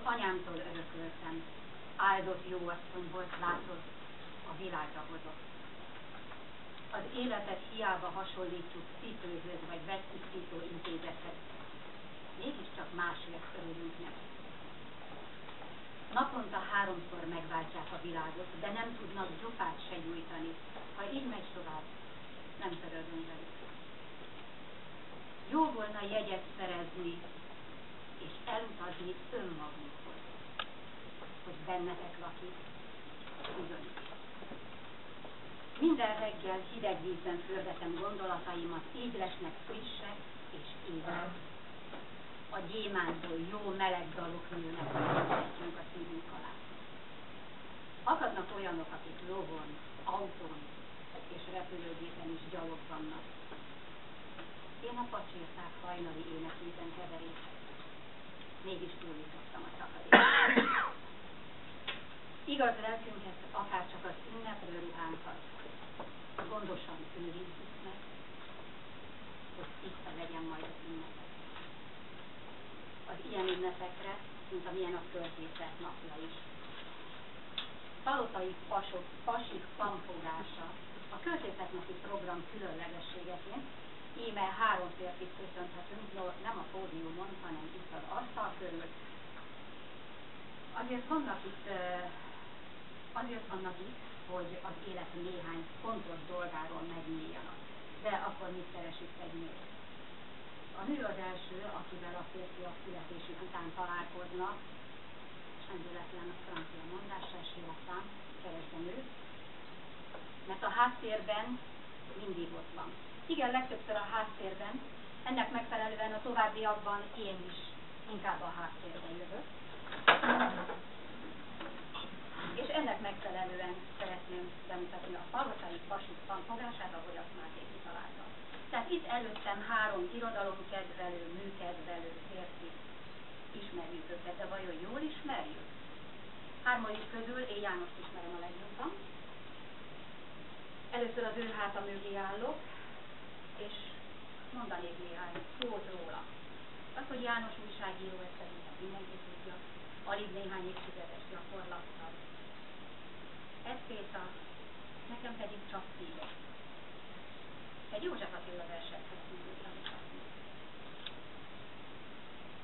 Anyámtól örököltem, áldott jóasszony volt, látod, a világra hozott. Az életet hiába hasonlítjuk cipőhöz vagy vegytisztító intézethez, mégiscsak másért örülünk neki. Naponta 3-szor megváltják a világot, de nem tudnak gyufát se nyújtani. Ha így megy tovább, nem törődünk velük. Jó volna jegyet szerezni, és elutazni önmagunkhoz, hogy bennetek lakik, bizony. Minden reggel hideg vízben fürdetem gondolataimat, így lesznek frissek és ébrek. A gyémántól jó meleg dalok nőnek, hogy a szívünk alá. Akadnak olyanok, akik lovon, autón és repülőgépen is gyalog vannak. Én a pacsirták hajnali énekében heverészek. Mégis túlítottam a szakadékot. Igaz lelkünket, akárcsak az ünneplő ruhánkat, gondosan őrizzük meg, hogy tiszta legyen majd az ünnepek. Az ilyen ünnepekre, mint amilyen a költészet napja is. Palotai pasik pamfogása a költészetnapi program különlegességeként, íme 3 férfit köszönhetünk, nem a pódiumon, hanem itt az asztal körül. Azért vannak itt, hogy az élet néhány fontos dolgáról megnyíljanak. De akkor mit keresik egy nőt? A nő az első, akivel a férfiak születésük után találkoznak, és nem véletlen a francia mondás, se siratán, keresd a nőt, mert a háttérben mindig ott van. Igen, legtöbbször a háttérben, ennek megfelelően a továbbiakban én is inkább a háttérben jövök. És ennek megfelelően szeretném bemutatni a palotai pasik pamfogását, ahogy azt már kitaláltam. Tehát itt előttem 3 irodalomkedvelő, műkedvelő férfi. Ismerjük őket, de vajon jól ismerjük? 3 közül én Jánost ismerem a legjobban. Először az ő háta mögé állok, és mondanék néhány szót róla. Az, hogy János újságíró, ezt szerintem mindenki tudja, alig néhány évtizedes gyakorlattal. Esztéta, nekem pedig csak szíves. Egy József Attila versekhez tudtam kapni.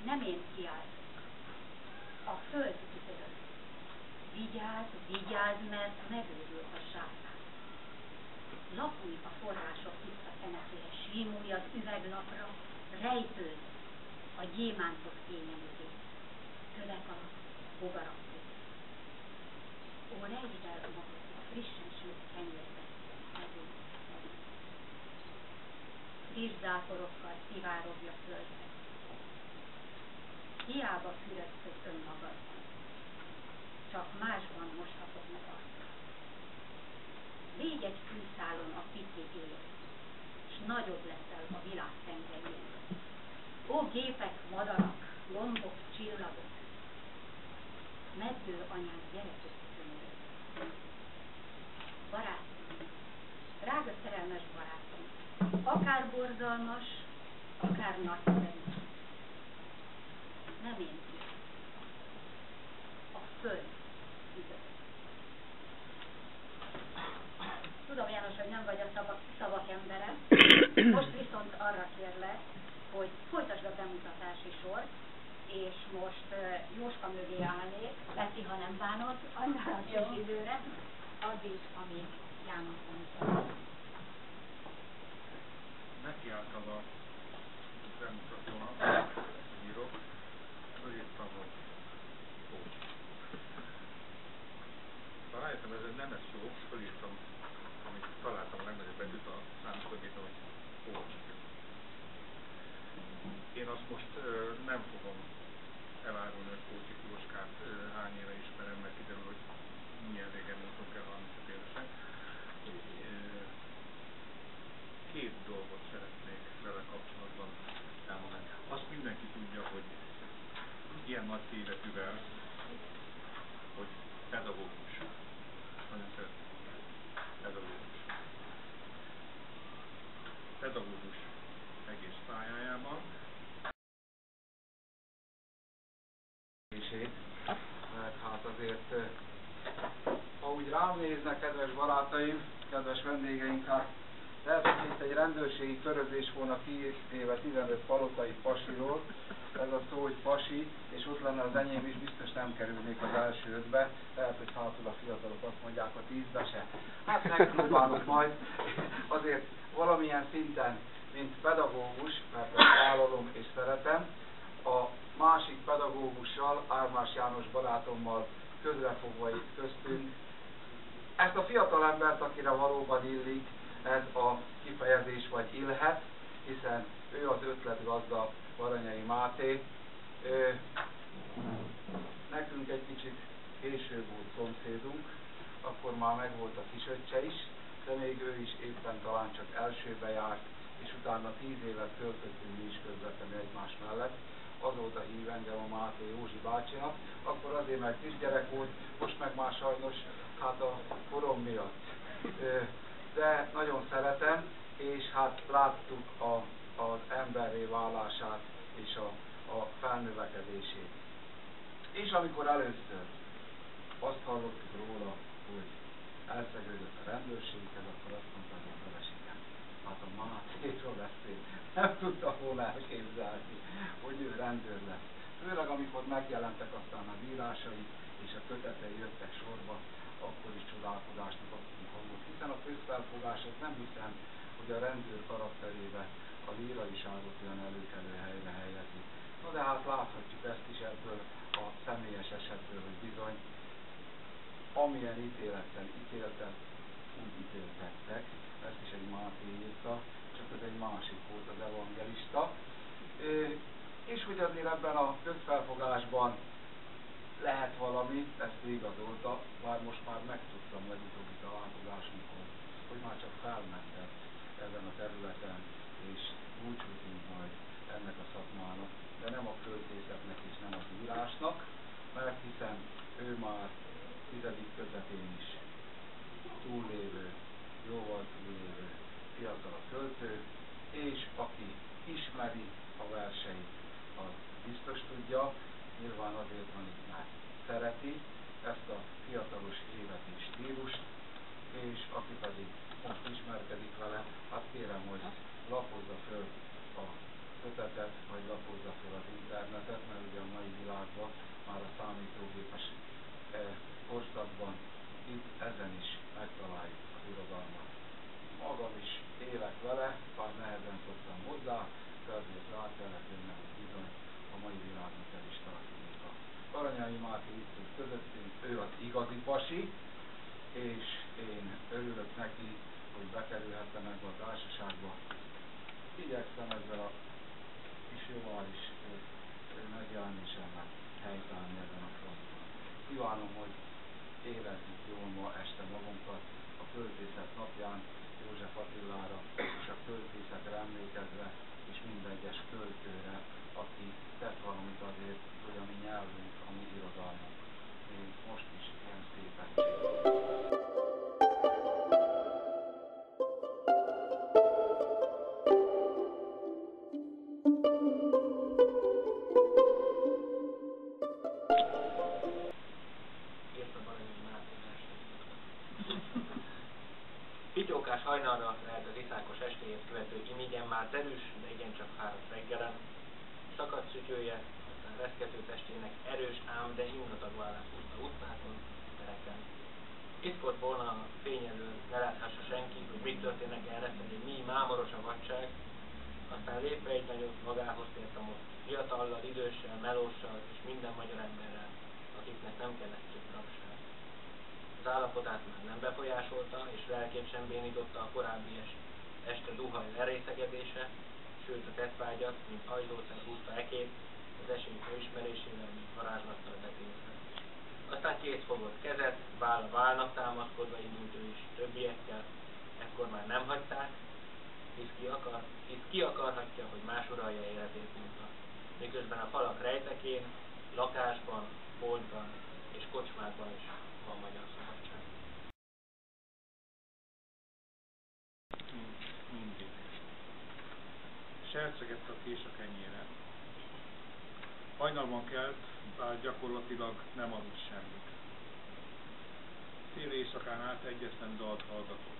Nem én kiállt, a föld üvölt. Vigyázz, vigyázz, mert megőrül a sátán. Lapulj a források tiszta szenetére, símulj az üveglapra, rejtőd a gyémántok fénye mögé, kövek alatt, bogarak között. Ó, rejtsd el magad a frissen sült kenyérbe, mezőn, friss záporokkal szivárogj a földre. Hiába fürödköd önmagadban, csak másban moshatod meg arcát. Légy egy fűszálon a piti él, s nagyobb leszel a világ tengerén. Ó, gépek, madarak, lombok, csillagok, meddő anyánk gyerekek könyörök. Barátom, drága szerelmes barátom, akár borzalmas, akár nagyszerű. Nem én ki. A föld üdött. Tudom, János, hogy nem vagy a szavak embere. Most viszont arra kérlek, hogy folytasd a bemutatási sort, és most Jóska mögé állnék, Peti, ha nem bánod, annál a kis időre, addig, amíg János bemutat. Nekiálltam a bemutatónak, írok, fölírtam, hogy Pócs. Aztán rájöttem, ez egy nemes jó, fölírtam, amit találtam a legnagyobb betűt a számítógépen, hogy Pócs. Én azt most nem fogom elárulni, hogy Pócsik Jóskát hány éve ismerem, mert kiderül, hogy milyen régen voltunk el 35 évesen. dolgot szeretnék vele kapcsolatban elmondani. Azt mindenki tudja, hogy ilyen nagy életűvel, hogy pedagógus. Nagyon szeretném mondani. Pedagógus. Pedagógus egész pályájában. Mert hát azért, ha úgy rám néznek, kedves barátaim, kedves vendégeink, hát lehet, hogy itt egy rendőrségi körözés volna kivéve 15 palotai pasiról, ez a szó, hogy pasi, és ott lenne az enyém is, biztos nem kerülnék az első 5-be, lehet, hogy hátul a fiatalok azt mondják a 10-be se. Hát megpróbálok majd azért valamilyen szinten, mint pedagógus, mert ezt vállalom és szeretem, a másik pedagógussal, Ármás János barátommal közrefogva itt köztünk. Ezt a fiatalembert, akire valóban illik ez a kifejezés, vagy illhet, hiszen ő az ötletgazda, Baranyai Máté. Nekünk egy kicsit később volt szomszédunk, akkor már megvolt a kisöccse is, de még ő is éppen talán csak elsőbe járt, és utána 10 évet töltöttünk mi is közvetlenül egymás mellett. Azóta hív engem a Máté Józsi bácsinak, akkor azért meg kisgyerek volt, most meg már sajnos hát a korom miatt. De nagyon szeretem, és hát láttuk az emberré válását és a felnövekedését. És amikor először azt hallottuk róla, hogy elszegődött a rendőrséghez, akkor azt mondta, hogy a feleségem, hát a Mátéról beszél, nem tudta volna elképzelni, hogy ő rendőr lesz. Főleg amikor megjelentek aztán az írásai és a kötetei jöttek sorba, akkor is csodálkozásnak adtunk hangot, hiszen a közfelfogás az nem hiszem, hogy a rendőr karakterébe a líraiságot olyan előkelő helyre helyezi. No de hát láthatjuk ezt is ebből a személyes esetből, hogy bizony, amilyen ítéletet úgy ítéltettek, ezt is egy Máté írta, csak ez egy másik volt, az evangelista. És hogy azért ebben a közfelfogásban lehet valami, ezt igazolta, bár most már megtudtam legutóbbi találkozásunkon, hogy már csak felmentett ezen a területen, és búcsút ír majd ennek a szakmának, de nem a költészetnek és nem az írásnak, mert hiszen ő már 10. közepén is túllévő, jóval túllévő fiatal a költő, és aki ismeri a verseit, az biztos tudja, nyilván azért van itt, mert szereti ezt a fiatalos évet és stílust, és aki pedig most ismerkedik vele, hát kérem, hogy lapozza föl a kötetet, vagy lapozza föl az internetet, mert ugye a mai világban már a számítógépes korszakban itt ezen is megtaláljuk az irodalmat. Magam is élek vele, bár nehezen szoktam hozzá, de azért rá kellett jönnem, hogy bizony a mai világnak el is tartozik a Baranyai Máté itt ül közöttünk, ő az igazi pasi, és én örülök neki, hogy bekerülhettem ebbe a társaságba. Igyekszem ezzel a kis jovális megjelenésemmel helytállni ezen a fronton. Kívánom, hogy érezzük jól ma este magunkat a költészet napján, József Attilára és a költészetre emlékezve, és minden egyes költőre, aki tett valamit azért, hogy a mi nyelvünk, a mi irodalmunk még most is ilyen szépen csinál. Pityókás hajnalra lehet az iszákos estéjét követő imigyen már derűs, de igencsak fáradt reggelen, szakadt szütyője, aztán reszkető testének erős, ám de ingatag vállát húzta utcákon, tereken. Iszkott volna a fény elől, ne láthassa senki, hogy mit történnek errefelé, mi mámoros a vadság, aztán lépve egy nagyot magához tért a most fiatallal, időssel, melóssal és minden magyar emberrel, akiknek nem kellett több rabság. Az állapotát már nem befolyásolta, és lelkét sem bénította a korábbi este duhaj lerészegedése, sőt a tettvágyat, mint ajtószer húzta ekét, az esély felismerésével, mint varázslattal betétve. Aztán kész fogott kezet, váll a válnak támaszkodva indult ő is többiekkel, ekkor már nem hagyták, hisz ki akarhatja, hogy más uralja életét, mondta. Miközben a falak rejtekén, lakásban, boltban és kocsmákban is van magyar szabadság. Mindig. Sercegett a kés a kenyéren. Hajnalban kelt, bár gyakorlatilag nem aludt semmit. Fél éjszakán át egyetlen dalt hallgatott.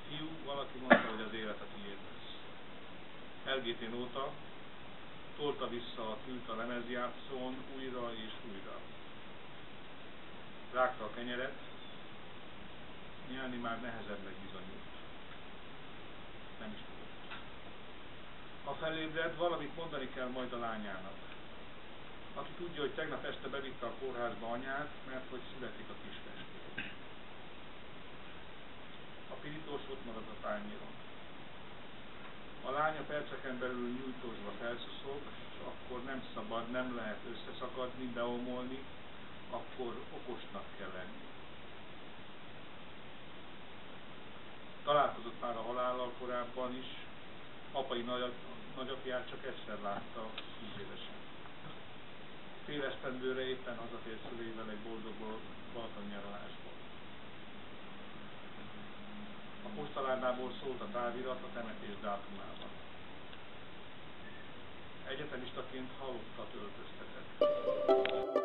Fiú, valaki mondta, hogy az élet a tiéd lesz. Elgétén óta tolta vissza a tűt a lemezjátszón újra és újra. Rágta a kenyeret, nyelni már nehezebbnek bizonyult. Nem is tudott. Ha felébred, valamit mondani kell majd a lányának, aki tudja, hogy tegnap este bevitte a kórházba anyát, mert hogy születik a kisfestő. A pirítós ott marad a tányéron. A lánya perceken belül nyújtózva felszuszog, és akkor nem szabad, nem lehet összeszakadni, beomolni, akkor okosnak kell lenni. Találkozott már a halállal korábban is, apai nagyapját csak egyszer látta 10 évesen. Fél esztendőre éppen hazatért szüleivel egy boldog Balatonnyaralásból. A postaládából szólt a távirat a temetés dátumában. Egyetemistaként halottat öltöztetett.